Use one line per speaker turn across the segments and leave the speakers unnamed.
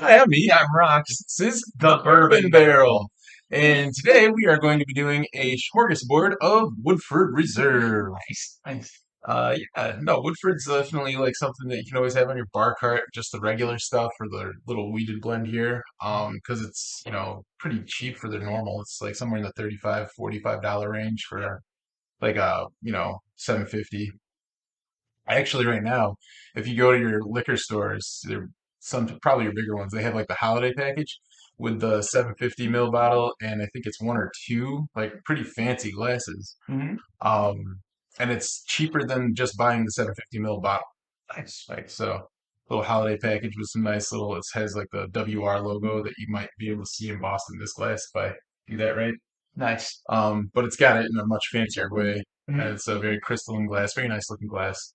Hi, me. I'm Rox.
This is
The
the
Bourbon
Bourbon
Barrel.
Barrel. And today we are going to be doing a smorgasbord of Woodford Reserve.
Nice, nice.
Yeah, no, Woodford's definitely like something that you can always have on your bar cart, just the regular stuff or the little weeded blend here. Because it's, pretty cheap for the normal. It's like somewhere in the $35, $45 range for like 750. Actually, right now, if you go to your liquor stores, they're probably your bigger ones. They have like the holiday package with the 750 ml bottle, and I think it's one or two like pretty fancy glasses.
Hmm.
Um, and it's cheaper than just buying the 750 ml bottle.
Nice.
Like so, little holiday package with some nice little. It has like the WR logo that you might be able to see embossed in this glass if I do that right.
Nice.
But it's got it in a much fancier way. And
Mhm.
it's a very crystalline glass, very nice looking glass.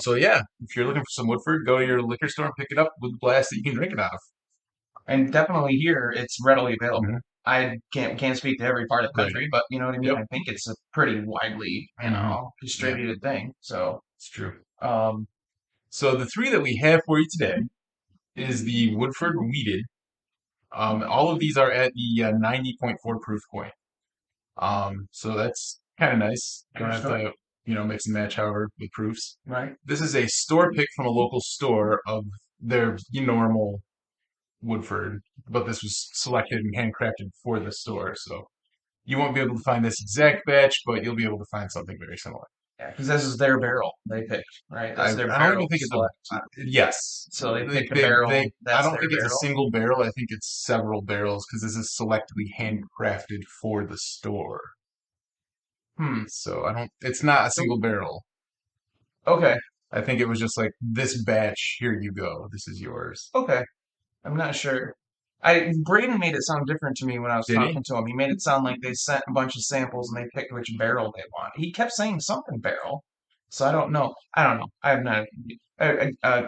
So yeah, if you're looking for some Woodford, go to your liquor store and pick it up with a glass that you can drink it out of.
And definitely here, it's readily available.
Hmm.
I can't speak to every part of the
Right.
country, but you know what I mean.
Yep.
I think it's a pretty widely,
Hmm. Yeah,
distributed thing. So,
it's true.
um,
So the three that we have for you today is the Woodford Wheated. All of these are at the 90.4 proof point. So that's kind of nice. Don't have
understood.
to, mix and match however with proofs.
Right.
This is a store pick from a local store of their normal Woodford, but this was selected and handcrafted for the store. So you won't be able to find this exact batch, but you'll be able to find something very similar.
Yeah, because this is their barrel they picked, right? This
I,
is their
I don't even
barrel
think it's a,
select.
yes.
So they
They,
picked a
they,
barrel.
they, I
That's
don't
their
think it's a
barrel.
single barrel. I think it's several barrels because this is selectively handcrafted for the store.
Hmm.
So it's not a
So,
single barrel.
okay.
I think it was just like this batch, here you go. This is yours.
Okay. I'm not sure. Braden made it sound different to me when I was
Did he?
talking to him. He made it sound like they sent a bunch of samples and they picked which barrel they want. He kept saying something barrel, so I don't know. I don't know. I have not.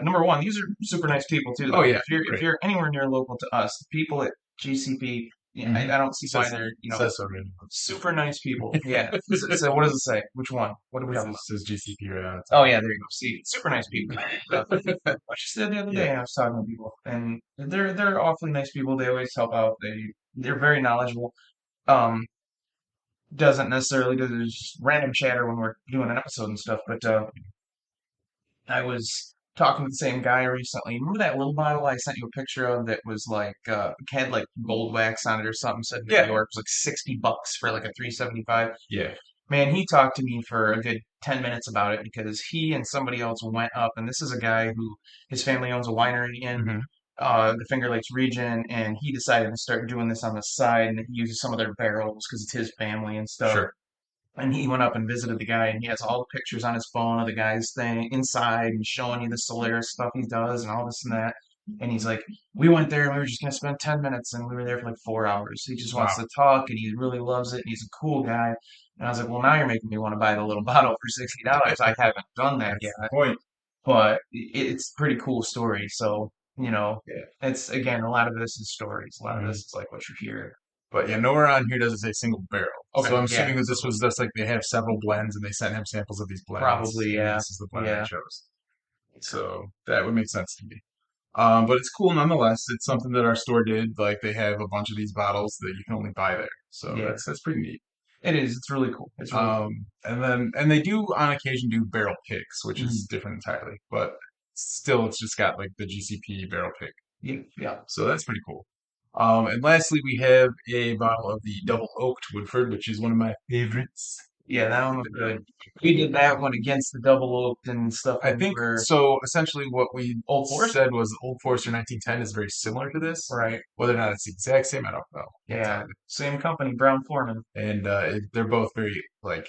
Number one, these are super nice people too,
Oh
though.
yeah,
If
great.
you're anywhere near local to us, the people at GCP, yeah,
Mm-hmm.
I don't see why
Says
they're
says so, man.
super nice people. Yeah. So what does it say? Which one? What are we
It
talking
says,
about?
says GCP right on
Oh
top.
yeah, there you go. See, super nice people. So, I just did the other
Yeah.
day. I was talking to people, and they're awfully nice people. They always help out. They're very knowledgeable. Um, doesn't necessarily do just random chatter when we're doing an episode and stuff. But I was talking to the same guy recently. Remember that little bottle I sent you a picture of that was like had like gold wax on it or something? Said New
Yeah.
York it was like $60 for like a 375.
Yeah.
Man, he talked to me for a good 10 minutes about it because he and somebody else went up, and this is a guy who his family owns a winery in
Hmm.
the Finger Lakes region, and he decided to start doing this on the side, and he uses some of their barrels because it's his family and stuff.
Sure.
And he went up and visited the guy, and he has all the pictures on his phone of the guy's thing inside and showing you the Solaris stuff he does and all this and that. And he's like, we went there and we were just gonna spend 10 minutes, and we were there for like 4 hours. He just wants
Wow.
to talk, and he really loves it, and he's a cool guy. And I was like, well, now you're making me want to buy the little bottle for $60. I haven't done that yet,
That's the point.
but it's a pretty cool story. So,
Yeah.
it's again, a lot of this is stories. A lot of this
Hmm.
is like what you hear.
But yeah, nowhere on here does it say single barrel. So
Okay,
I'm
yeah,
assuming that this was just like they have several blends and they sent him samples of these blends,
probably,
and
yeah,
this is the blend they
yeah.
chose. So that would make sense to me. But it's cool nonetheless. It's something that our store did. Like they have a bunch of these bottles that you can only buy there. So
Yeah,
that's pretty neat.
it is. It's really cool. It's really cool.
And they do on occasion do barrel picks, which
Mhm.
is different entirely. But still, it's just got like the GCP barrel pick.
Yeah, yeah,
So that's pretty cool. And lastly, we have a bottle of the double oaked Woodford, which is one of my favorites.
yeah. That one was good. We did that one against the double oaked and stuff
I
when we
think
were
so. Essentially, what we
Old Forest,
said was Old Forester 1910 is very similar to this.
right?
Whether or not it's the exact same, I don't know. Can't tell
Yeah,
you.
same company, Brown Foreman.
And they're both very like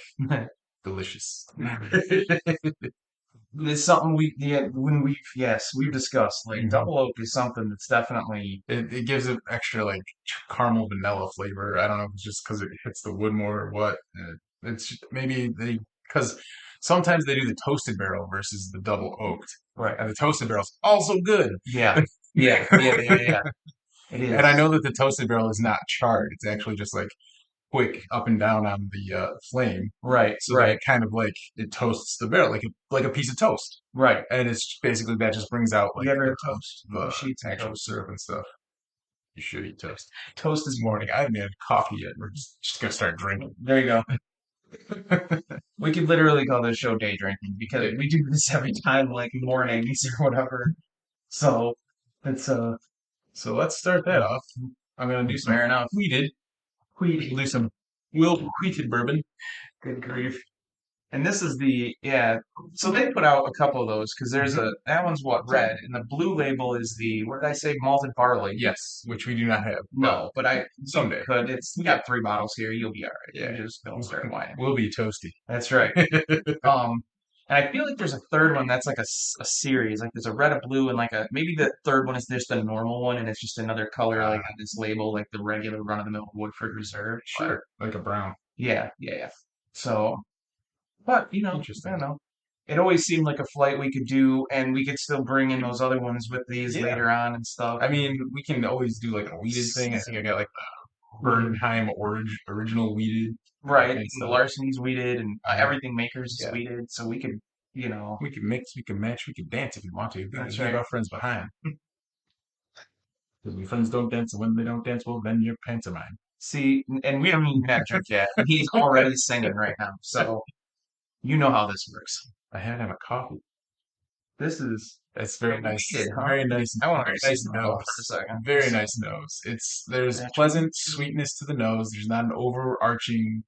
delicious.
It's something we've discussed. Like
Hmm.
double oak is something that's definitely
It gives it extra like caramel vanilla flavor. I don't know if it's just because it hits the wood more or what. It's maybe they because sometimes they do the toasted barrel versus the double oaked,
right.
and the toasted barrel's also good.
Yeah, yeah, yeah, yeah, yeah. It
And I
is.
know that the toasted barrel is not charred. It's actually just like quick up and down on the flame,
Right,
so that
right,
it kind of like it toasts the barrel like a piece of toast.
right.
And it's basically that just brings out
You
like
ever had toast?
the
Sheets of
actual
toast.
syrup and stuff. You should eat toast.
Toast
This
is
morning, I haven't had coffee yet. We're just gonna start drinking.
there you go. We could literally call this show day drinking because
Yeah.
we do this every time, like mornings or whatever. So it's
So let's start that off. I'm gonna do some
fair enough.
wheated.
Wheat.
We'll do some Will wheated bourbon.
Good grief. And this is the yeah. So they put out a couple of those because there's
Mhm.
a that one's what red, and the blue label is the what did I say malted barley?
Yes, which we do not have, but
No, but I
someday.
could. It's we got 3 bottles here. You'll be all right.
Yeah,
You just don't start whining.
we'll be toasty.
That's right. Um, and I feel like there's a third one that's like a series. Like there's a red, a blue, and like a maybe the third one is just the normal one, and it's just another color like
Uh,
on this label, like the regular run of the mill Woodford Reserve. But
sure, like a brown.
yeah, yeah, yeah. So, but I don't
Interesting.
know. It always seemed like a flight we could do, and we could still bring in those other ones with these
Yeah,
later on and stuff.
I mean, we can always do like a weeded thing. I think I got like Bernheim original weeded, that
Right,
kind of
and
stuff.
Larceny's weeded, and
Mhm.
everything Makers is
Yeah,
weeded, so we could,
we can mix, we can match, we can dance if you want to. We can
that's
leave
right.
our friends behind. Because when friends don't dance, and when they don't dance, well, then your pants are mine.
See, and we haven't even had a drink yet, and he's already singing right now, so you know how this works.
I had to have a coffee.
This is
It's very nice,
weeded, huh?
very nice,
I want to
very
see
nice
myself for a
nose.
second.
Very nice nose. There's
Naturally.
pleasant sweetness to the nose. There's not an overarching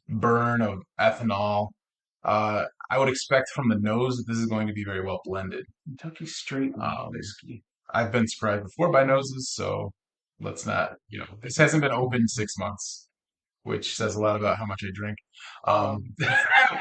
burn of ethanol. I would expect from the nose that this is going to be very well blended.
Kentucky straight
Um,
whiskey.
I've been surprised before by noses, so let's not, this hasn't been open 6 months, which says a lot about how much I drink. Um,
Um,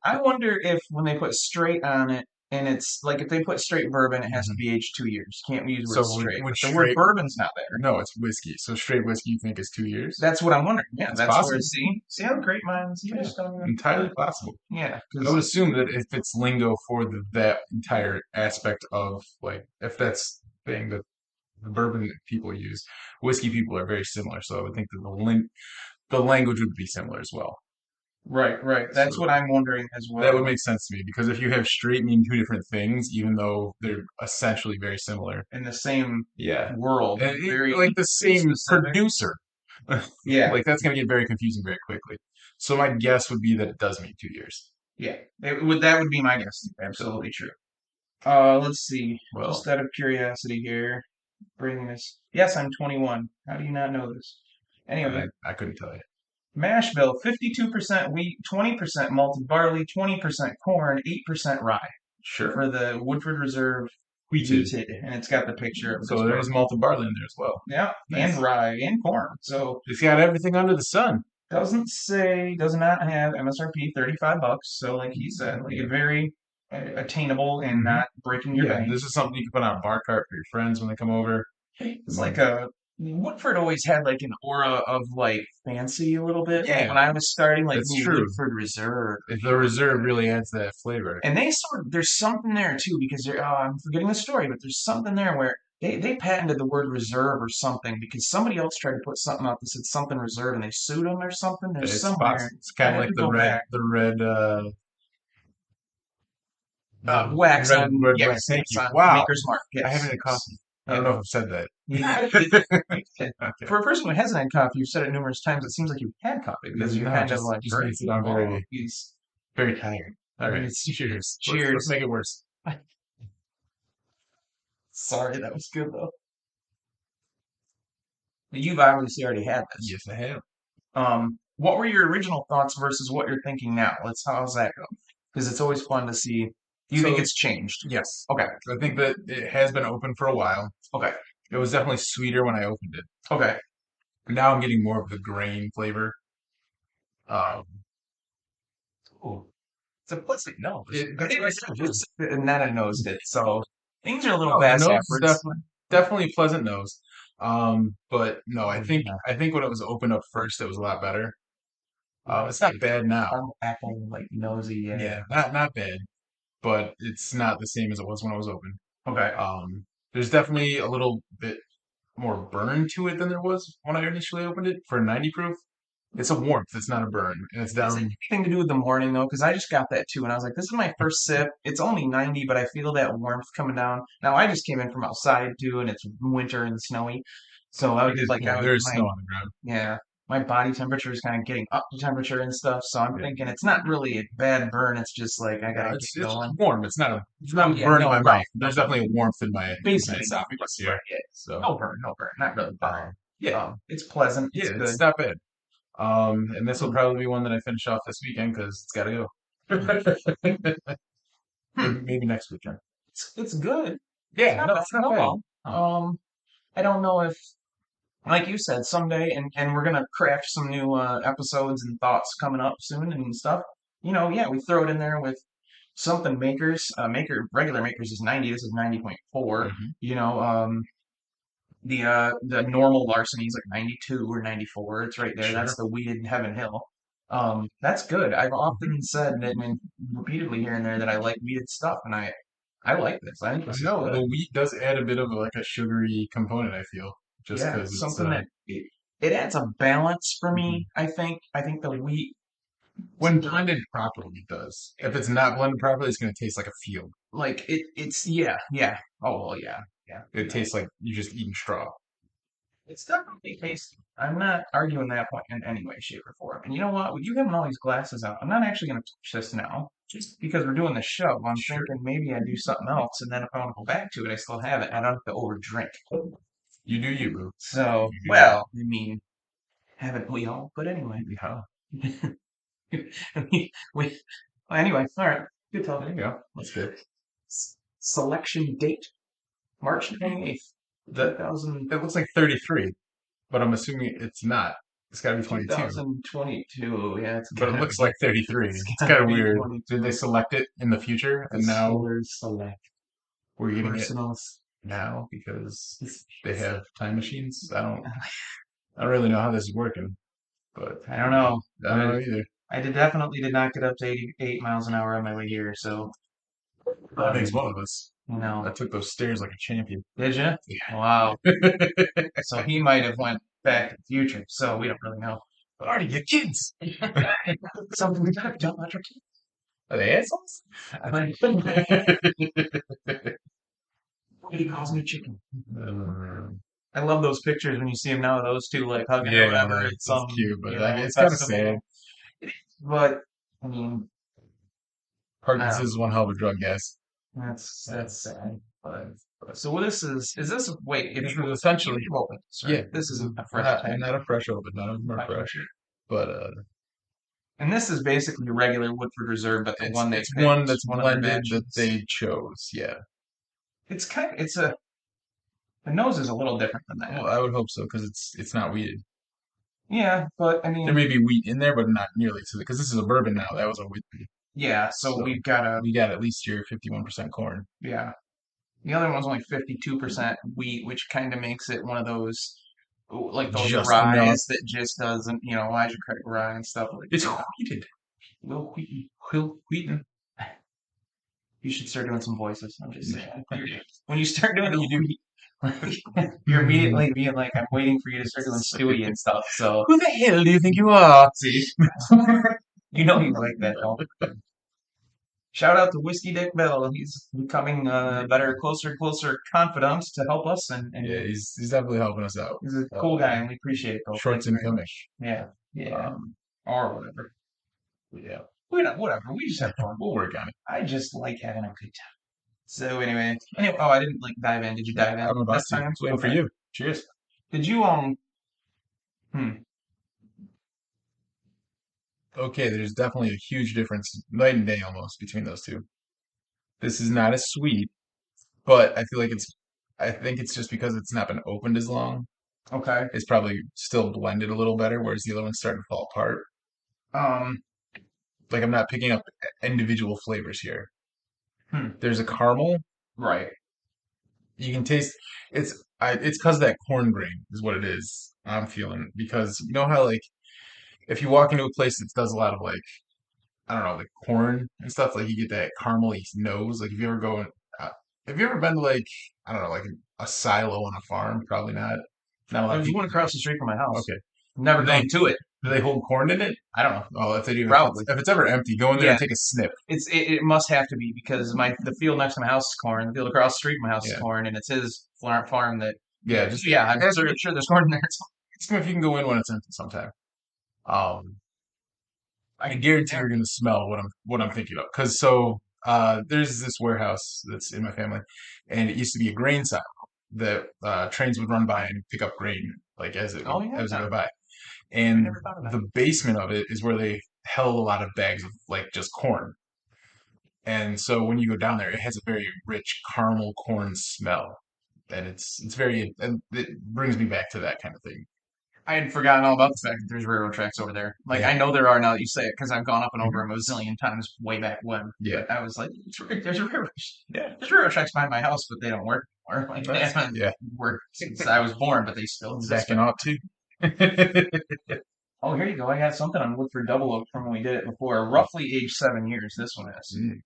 I wonder if when they put straight on it, and it's like if they put straight bourbon, it has to
mhm.
be aged 2 years. Can't use the word
So
straight,
would
but the word
straight,
bourbon's not there.
no, it's whiskey. So straight whiskey you think is 2 years?
That's what I'm wondering. Yeah,
It's
that's where
possible.
see how great minds you
Yeah,
just don't even.
entirely possible.
Yeah,
I would
because
assume that if it's lingo for that entire aspect of like, if that's the thing that the bourbon people use, whiskey people are very similar. So I would think that the language would be similar as well.
right, right. That's
So
what I'm wondering as
that would
well.
make sense to me because if you have straight mean two different things, even though they're essentially very similar,
In the same
yeah,
world,
and
very
like the same
specific.
producer,
Yeah,
like that's going to get very confusing very quickly. So my guess would be that it does mean 2 years.
yeah. That would be my guess.
So,
Absolutely true. Let's see.
well,
Just out of curiosity here, bringing this. Yes, I'm 21. How do you not know this? Anyway,
I couldn't tell you.
mash bill: 52% wheat, 20% malted barley, 20% corn, 8% rye
Sure.
for the Woodford Reserve
Wheated.
wheated, and it's got the picture of this
So there's
bourbon.
malted barley in there as well.
Yeah, and
Nice.
rye and corn. So
It's got everything under the sun.
does not have MSRP, $35. So like he said, like
Yeah.
very attainable and
Hmm.
not breaking your
Yeah,
bank.
this is something you can put on a bar cart for your friends when they come over.
It's like
Mm.
a Woodford always had like an aura of like fancy a little bit. Like
Yeah,
when I was starting, like
that's
ooh,
true.
Woodford Reserve,
The reserve really adds that flavor.
and they sort of there's something there too because I'm forgetting the story, but there's something there where they patented the word reserve or something because somebody else tried to put something out that said something reserve and they sued them or something. There's
It's
somewhere
possible. It's
I
kind of
had
like
to go back.
the red,
Wax
red,
on
red wax.
yes,
Thank
yes
you.
on
Wow,
Maker's Mark.
I haven't
Yes,
had
yes.
coffee. I don't
Yeah.
know if I've said that. Okay.
For a person who hasn't had coffee, you've said it numerous times. It seems like you've had coffee because you're
No,
kind of like,
just
great.
means that I'm
Oh,
very,
he's
very tired. All right.
it's
Cheers. Let's
cheers.
make it worse.
Sorry, that was good though. You've obviously already had this.
Yes, I have.
What were your original thoughts versus what you're thinking now? How's that go? Because it's always fun to see. Do you think
So
it's changed?
yes,
Okay,
I think that it has been open for a while.
okay,
It was definitely sweeter when I opened it.
okay.
Now I'm getting more of the grain flavor. Um,
Ooh, it's a pleasant nose.
that's what I said.
And then I nosed it, so things are a little
No, the
fast
nose is
backwards.
definitely a pleasant nose. But no,
Oh, yeah.
I think when it was opened up first, it was a lot better. It's not bad now.
I'm acting like nosy. Yeah.
Yeah, not bad, but it's not the same as it was when it was open.
Okay.
There's definitely a little bit. more burn to it than there was when I initially opened it for a 90 proof. It's a warmth. It's not a burn, and it's
Is it
down.
anything to do with the morning though? Because I just got that too, and I was like, this is my first sip. It's only 90, but I feel that warmth coming down. Now I just came in from outside too, and it's winter and snowy, so I
It
was
is
like,
cold.
I was
There is
my
snow on the ground.
yeah, my body temperature is kind of getting up to temperature and stuff. So I'm
Yeah.
thinking it's not really a bad burn. It's just like I
No,
gotta get
it's
going.
warm. It's
Oh
not
yeah,
burning
no,
my
right,
mouth.
no,
There's definitely a warmth in my
basically no
esophagus
burn.
here.
Yeah,
So,
no burn, not really burning.
yeah,
It's pleasant.
yeah,
It's
it's
good.
not bad. And this will
Hmm.
probably be one that I finish off this weekend because it's got to go.
Hmm.
Maybe next weekend.
It's good. It's
Yeah,
not
no,
bad
it's not
at
bad.
all.
Huh.
I don't know if, like you said, someday, and we're gonna craft some new episodes and thoughts coming up soon and stuff. Yeah, we throw it in there with something makers. Regular makers is 90. This is 90.4.
Hmm.
You know, the normal larceny is like 92 or 94. It's right there. That's
Sure.
the weeded Heaven Hill. That's good. I've
Mhm.
often said that, and repeatedly here and there, that I like weeded stuff, and I like this. I think
I
this is
know
good.
the wheat does add a bit of like a sugary component, I feel, just
Yeah,
because
it's
it's
something that it adds a balance for
mhm.
me. I think the wheat,
When blended properly, it does. If it's not blended properly, it's going to taste like a field.
like it's yeah. Oh well, yeah, yeah.
It
No,
tastes like you're just eating straw.
it's definitely tasty. I'm not arguing that point in any way, shape, or form. And you know what? With you having all these glasses out, I'm not actually going to touch this now, just because we're doing the show. I'm
Sure.
thinking maybe I do something else, and then if I want to go back to it, I still have it. I don't have to over drink.
You do you, boo.
So,
You do you.
well, I mean, haven't we all? But anyway.
Yeah.
we, well, anyway, all right. Good
There
talking.
you go. That's good.
Selection date, March 28th,
That
2000,
it looks like 33, but I'm assuming it's not. It's got to be 22.
2022. Yeah, it's
But it
gotta
looks
be.
like 33.
It's
It's kind
gotta
of
be
weird. Did they
22.
select it in the future and now
Distillers Select
we're getting it
Personals.
now because they have time machines? I don't really know how this is working, but
I don't know,
I don't
but
know either.
definitely did not get up to 88 miles an hour on my way here. So,
That
um,
makes one of us.
you know,
I took those stairs like a champion.
did you? Wow.
Yeah.
So he might have went back to the future. So we don't really know.
Artie, your kids.
Something we gotta talk about your
Are they assholes?
I mean, he calls me chicken. I love those pictures when you see them now, those two like hugging or
Yeah,
whatever at
that's
some,
cute, but I mean, it's kind of sad.
festival. But I mean, I don't
Parkinson's
know.
is one hell of a drug, guys. Yeah.
That's sad. But so what is this? Wait, if
This
you
is essentially,
you've opened this,
yeah,
right? This
this is
isn't a fresh tank.
not a fresh open, none of them are
I
fresh,
appreciate it.
but
And this is basically regular Woodford Reserve, but the one they
it's one
picked,
that's
one of their
blended that
batches.
they chose. Yeah,
It's a the nose is a little different than that.
well, I would hope so because it's not weeded.
Yeah, but I
There
mean,
may be wheat in there, but not nearly to because this is a bourbon now. That was a wheat,
yeah. So
so
we've got a
we got at least your 51% corn.
yeah. The other one's only 52% wheat, which kind of makes it one of those, like those
Just enough.
ryes that just doesn't, Elijah Craig rye and stuff like
It's
that.
wheated.
Will Wheaton.
Will Wheaton.
You should start doing some voices. I'm just saying. When you start
How
doing
do
the
you do?
wheat, you're immediately being like, I'm waiting for you to start doing Stewie and stuff. So,
Who the hell do you think you are?
see, you know you like that, don't you? Shout out to Whiskey Dick Bill. He's becoming a better, closer, closer confidant to help us,
Yeah,
and
he's definitely helping us out.
he's a cool guy, and we appreciate it, Bill. Thank
Shorts
you very
incoming.
much. Yeah, yeah,
Um,
or whatever.
yeah,
We don't, whatever. We just have fun.
we'll work on it.
I just like having a good time. So anyway, oh, I didn't like dive in. Did you dive in
I'm about
this
to.
time?
Waiting for
Okay.
you. Cheers.
Did you Hmm.
Okay, there's definitely a huge difference, night and day almost, between those two. This is not as sweet, but I feel like I think it's just because it's not been opened as long.
Okay.
It's probably still blended a little better, whereas the other one's starting to fall apart.
Um.
Like I'm not picking up individual flavors here.
Hmm.
There's a caramel.
Right.
You can taste it's because of that corn grain is what it is. I'm feeling because you know how like if you walk into a place that does a lot of like I don't know like corn and stuff like you get that caramely nose. Like if you ever go Have you ever been to like I don't know, like a silo on a farm? Probably not. Not a lot of
There's
people
one across the street from my
do.
house.
Okay.
Never
Do they
gone to it.
do they hold corn in it?
I don't know.
Oh, if they do,
Probably.
if it's ever empty, go in there
Yeah,
and take a sniff.
it must have to be because the field next to my house is corn, the field across the street from my house is
Yeah.
corn, and it's his farm that.
Yeah, just
Yeah, I'm
ask,
sure there's corn in there.
ask them if you can go in when it's empty sometime. Um, I guarantee
Yeah.
you're gonna smell what I'm thinking of. Cause there's this warehouse that's in my family, and it used to be a grain silo that trains would run by and pick up grain like
Oh yeah,
as it go by.
I
And
never thought of that.
the basement of it is where they held a lot of bags of like just corn. And so when you go down there, it has a very rich caramel corn smell, and it's very and it brings me back to that kind of thing.
I had forgotten all about the fact that there's railroad tracks over there. Like
Yeah.
I know there are now that you say it because I've gone up and over
Mhm.
them a zillion times way back when.
Yeah.
But I was like, there's a railroad.
Yeah.
There's railroad tracks behind my house, but they don't work anymore. Like they haven't
Yeah.
worked since I was born, but they still exist.
Back in aught two.
Oh, here you go. I got something on Woodford Double Oak from when we did it before. Roughly age 7 years. This one is.
Mm.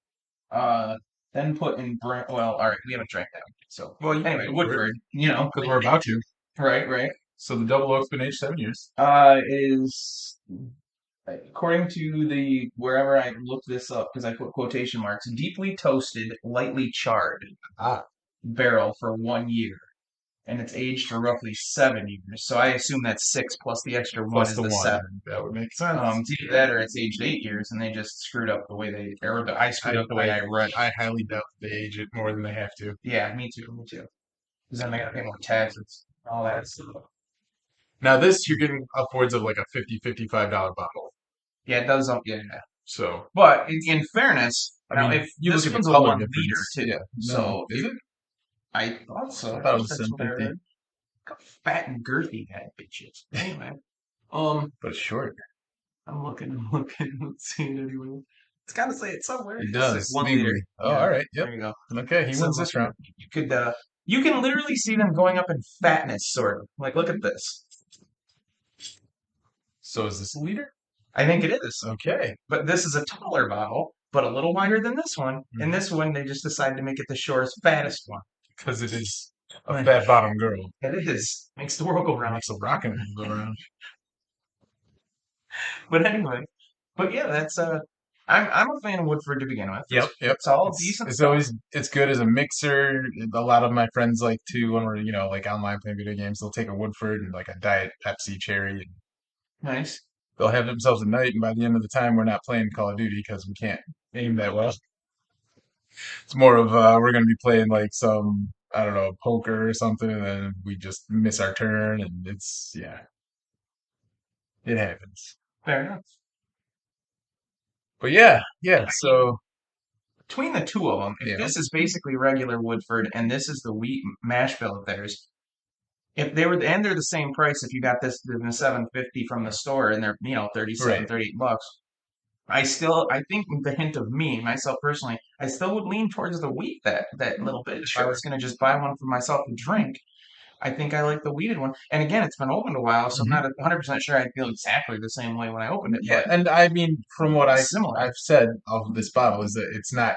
Uh, then put in well, all right. We haven't drank that. So
Well, you
anyway,
can go for it
Woodford. You know,
because we're about to.
right, right.
So the double oak's been aged 7 years.
Is according to the wherever I looked this up because I put quotation marks, deeply toasted, lightly charred
Ah,
barrel for 1 year, and it's aged for roughly 7 years. So I assume that's six plus the extra one
plus
is
the
the
one.
seven.
That would make sense.
It's either that or it's aged 8 years, and they just screwed up the way I screwed
I,
up the way
I,
I read.
I highly doubt they age it more than they have to.
Yeah, me too, me too. Because then they gotta pay more taxes, all that stuff.
Now this, you're getting upwards of like a $50, $55 bottle.
Yeah, it does up. Yeah, yeah.
So,
But in fairness,
I
now
mean,
if
you look
this
at the
one's a
color
1 liter
difference.
too,
Yeah. No,
so
is it?
I thought
I
so.
thought it was
That's what I
750,
read. Look how fat and girthy that bitch is. Anyway, um,
but short.
I'm looking, let's see it anyway. It's got to say it somewhere.
It
It says
does
1 liter.
legally. Oh,
Yeah,
all right. Yep.
there you go.
Okay, he
So
wins this round.
you can literally see them going up in fatness, sort of. Like, look at this.
So is this a liter?
I think it is.
Okay.
But this is a taller bottle, but a little wider than this one. And
Mhm.
this one, they just decided to make it the shortest, fattest one.
Because it is a
Like,
fat bottom girl.
it is. Makes the world go
It
round.
makes a rocking go around.
But anyway, but yeah, that's I'm a fan of Woodford to begin with.
Yep, yep.
It's all decent
It's
stuff.
always it's good as a mixer. A lot of my friends like to when we're like online playing video games, they'll take a Woodford and like a Diet Pepsi cherry, and
Nice.
they'll have themselves a night. And by the end of the time, we're not playing Call of Duty because we can't aim that well. It's more of we're gonna be playing like some I don't know poker or something, and then we just miss our turn, and it's yeah, it happens.
Fair enough.
But yeah, yeah. So
Between the two of them, if
yeah,
this is basically regular Woodford and this is the wheat mash bill of theirs, if they were and they're the same price if you got this in the 750 from the store and they're 37,
right.
38 bucks. I think with the hint of me, myself personally, I still would lean towards the wheat that little bit. If I
Sure.
was gonna just buy one for myself to drink, I think I like the weeded one. And again, it's been opened a while, so I'm
Mhm.
not 100% sure I'd feel exactly the same way when I opened it,
Yeah,
but
and I mean, from what
similar.
I've said of this bottle is that it's not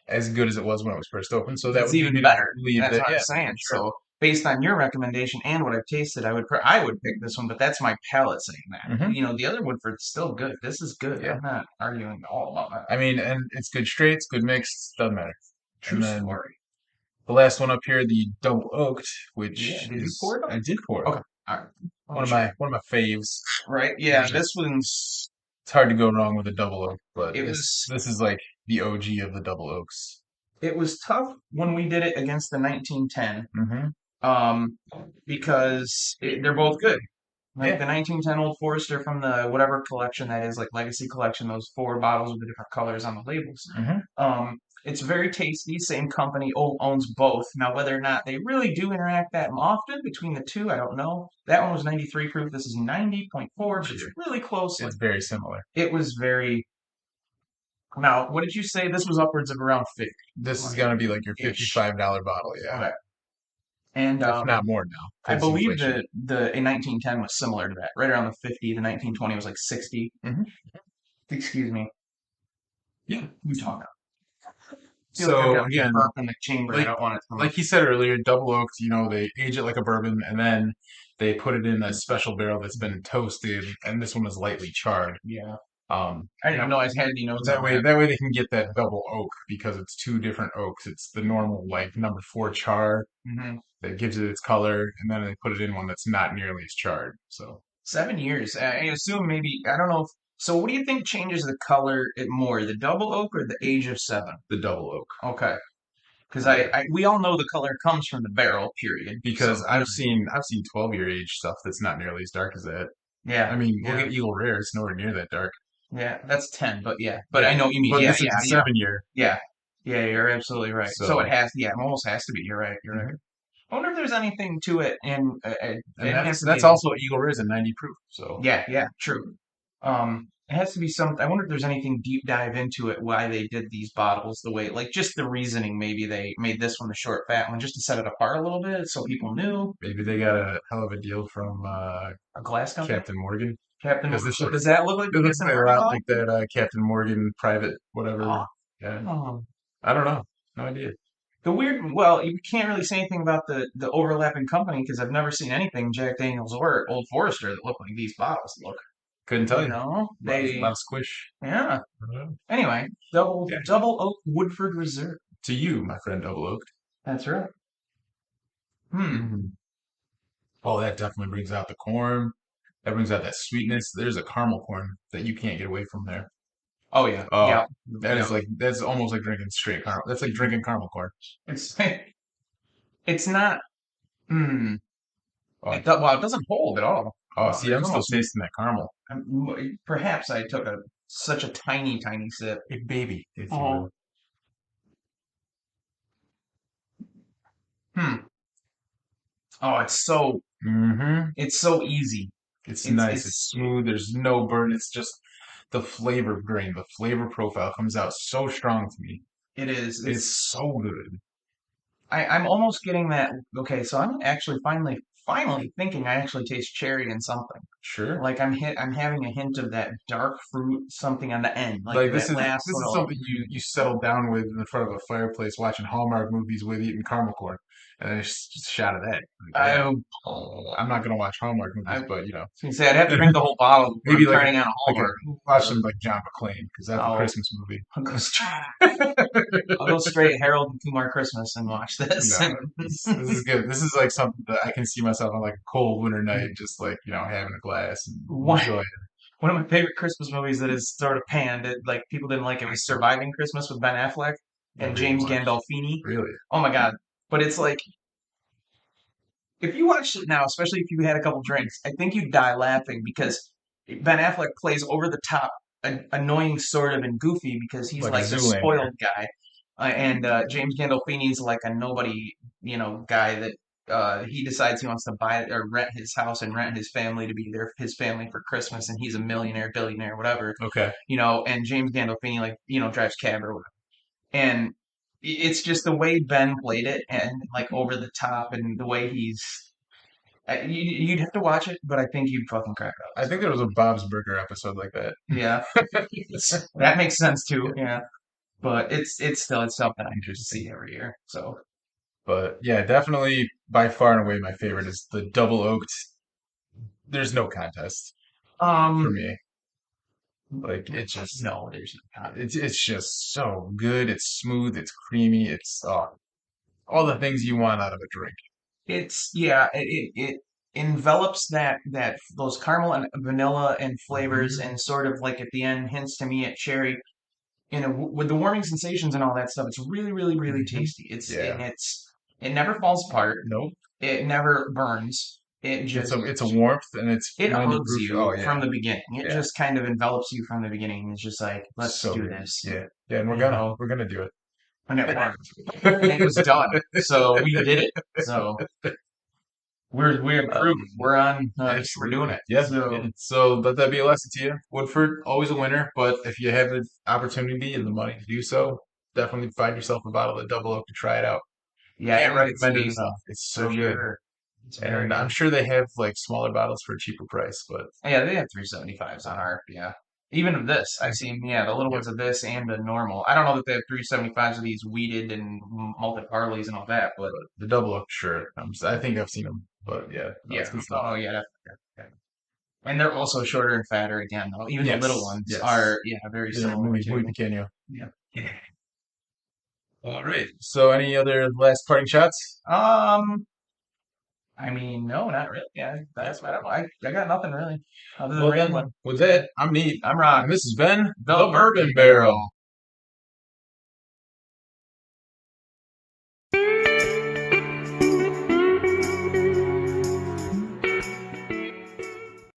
as good as it was when it was first opened. So that
It's
would lead
even
me to
better.
believe
That's
that
what I'm
yeah,
saying.
sure.
So based on your recommendation and what I've tasted, I would pick this one, but that's my palate saying that.
Hmm.
The other Woodford's still good. This is good.
Yeah,
I'm not arguing at all about that.
I mean, and it's good straights, good mixed, doesn't matter.
True
And then
story.
the last one up here, the double oaked,
Yeah.
which
Did you pour
is
it up?
I did pour it.
Okay. All right. I'll
One
be
of
sure.
my faves.
Right. Yeah.
Usually,
This one's
it's hard to go wrong with a double oak, but
it
this
was
this is like the OG of the double oaks.
it was tough when we did it against the 1910.
Hmm.
Um, because they're both good. Like
Yeah,
the 1910 Old Forester from the whatever collection that is, like Legacy Collection, those four bottles with the different colors on the labels.
hmm,
It's very tasty. Same company owns both. Now, whether or not they really do interact that often between the two, I don't know. That one was 93 proof. This is 90.4, but it's
sure.
really close. Like
It's very similar.
it was very. Now, what did you say? This was upwards of around 50
This is gonna be like your
ish.
$55 bottle, yeah.
Okay. And
If not more now,
I
because
believe
inflation.
that the in 1910 was similar to that, right around the 50. The 1920 was like 60.
Hmm.
Excuse me.
Yeah.
You talk. feel like I've
So
got like a
again,
burp in the chamber. I
like
don't want it to come
like
up.
he said earlier, double oaked, they age it like a bourbon and then they put it in a special barrel that's been toasted and this one is lightly charred.
Yeah. I didn't
That
even know I had any notes
that
on
way
that.
that way they can get that double oak because it's two different oaks. It's the normal like number 4 char
Hmm.
that gives it its color and then they put it in one that's not nearly as charred. So
7 years. I assume maybe, I don't know. So what do you think changes the color it more, the double oak or the age of seven?
the double oak.
Okay. Because
Yeah.
we all know the color comes from the barrel, period. So,
Because I've seen 12-year age stuff that's not nearly as dark as that. I
yeah,
mean, look
yeah,
at Eagle Rare; it's nowhere near that dark.
yeah. That's 10, but yeah. But I
Yeah,
know what you mean.
but
Yeah,
this is
yeah,
a
yeah,
7-year,
yeah. Yeah, you're absolutely right. So it
so
has, yeah, it almost has to be. You're right, you're right.
mhm.
I wonder if there's anything to it, and
And
it
that's
has to be.
that's also Eagle Rare is a 90 proof. So
Yeah, yeah, true. It has to be some. I wonder if there's anything deep dive into it, why they did these bottles the way, like just the reasoning. Maybe they made this one the short, fat one just to set it apart a little bit, so people knew.
maybe they got a hell of a deal from
A glass company,
Captain Morgan
Captain.
because this
So
looks
does that look like
it
a
looks
missing
a
market
lot
bottle?
like that Captain Morgan private whatever. Yeah,
Oh,
I don't know, no idea.
the weird. Well, you can't really say anything about the overlapping company because I've never seen anything Jack Daniel's or Old Forester that look like these bottles look.
Couldn't tell
You
you.
know,
Lot
they.
of squish.
Yeah.
Mhm.
Anyway, double
Yeah.
double oak Woodford Reserve.
To you, my friend Double Oak.
That's right. Hmm.
Mm. Oh, that definitely brings out the corn. That brings out that sweetness. There's a caramel corn that you can't get away from there.
Oh yeah.
Oh,
Yeah. Yeah.
that's almost like drinking straight caramel. That's like drinking caramel corn.
It's it's not. Hmm.
Oh,
Well, it doesn't hold at all.
see,
There's
I'm still
almost.
tasting that caramel.
Perhaps I took such a tiny, tiny sip.
A baby, if you
Oh.
will.
Hmm. Oh,
Mm-hmm.
it's so easy.
It's
It's
nice. It's
it's
smooth. There's no burn. It's just the flavor grain. The flavor profile comes out so strong to me.
it is.
It's
It's
so good.
I'm almost getting that. Okay, so I'm actually finally thinking I actually taste cherry in something.
Sure.
Like I'm having a hint of that dark fruit something on the end, like
Like this
that
is
last
this is
little.
something you settle down with in front of a fireplace watching Hallmark movies with eating caramel corn, and then just a shot of that. Like,
I,
yeah,
I
I'm not gonna watch Hallmark movies,
was
but
gonna say I'd have to drink the whole bottle before I'm
maybe
turning on a
like a
Hallmark.
watch some like John McClane because that's a
I'll,
Christmas movie.
I'll go I'll go straight Harold and Kumar Christmas and watch this.
No, this is good. This is like something that I can see myself on like a cold winter night, just like having a glass and
one
enjoy.
one of my favorite Christmas movies that is sort of panned. Like people didn't like it was Surviving Christmas with Ben Affleck and
Never even
James
watched.
Gandolfini.
Really?
Oh my God! But it's like if you watched it now, especially if you had a couple drinks, I think you'd die laughing because Ben Affleck plays over the top, annoying sort of and goofy because he's
Like a
like the
Zoolander.
spoiled guy, and James Gandolfini's like a nobody, guy that he decides he wants to buy or rent his house and rent his family to be his family for Christmas, and he's a millionaire, billionaire, whatever,
Okay.
and James Gandolfini like drives cab or whatever, and it's just the way Ben played it and like over the top and the way he's you'd have to watch it, but I think you'd fucking crack up.
I think there was a Bob's Burger episode like that.
Yeah, that makes sense too.
Yeah.
Yeah, but it's something I
Interesting.
see every year. So
But yeah, definitely by far and away my favorite is the double oaked. There's no contest for
um,
me. Like it just
no, there's no con.
it's just so good. It's smooth. It's creamy. It's all the things you want out of a drink.
It's yeah, it envelops that those caramel and vanilla and flavors
Hmm.
and sort of like at the end hints to me at cherry. With the warming sensations and all that stuff, it's really, really, really
Hmm.
tasty.
Yeah.
It never falls apart.
Nope.
It never burns. It just
It's a warmth and it's
it
90
hugs
proof. Oh
you
yeah.
from the beginning. It
Yeah.
just kind of envelops you from the beginning. It's just like, let's
So
do
good.
this.
Yeah. Yeah, and we're
You
gonna
know,
we're gonna do
and it
it.
worked. And it was done. So we did it. So we're approved.
Um,
We're doing
absolutely.
it.
Yeah, yeah.
So
So let that be a lesson to you. Woodford, always a winner, but if you have the opportunity and the money to do so, definitely find yourself a bottle of Double Oak to try it out.
yeah,
Can't
and it's
recommend it
amazing
enough. It's
for
so good.
sure. It's very
And I'm
good.
sure they have like smaller bottles for a cheaper price, but
Yeah, they have 375s on our, yeah. Even of this, I've seen, yeah, the little
Yep.
ones of this and the normal. I don't know that they have 375s of these weeded and malted barleys and all that, but
But the double oak, sure. I think I've seen them, but yeah, no, it's
yeah.
good stuff.
Oh, yeah, yeah. And they're also shorter and fatter again, though. Even the little
Yes,
ones
yes.
are, yeah, very
They're
similar
muy
too.
pequeño.
Yeah.
All right. So, any other last parting shots?
Um, I mean, no, not really. Yeah,
Yeah.
I don't know. I got nothing really other than
Well, then,
rambling.
with that, I'm Neat,
I'm Rock.
and this has been
The
the Bourbon
Bourbon
Barrel.
Barrel.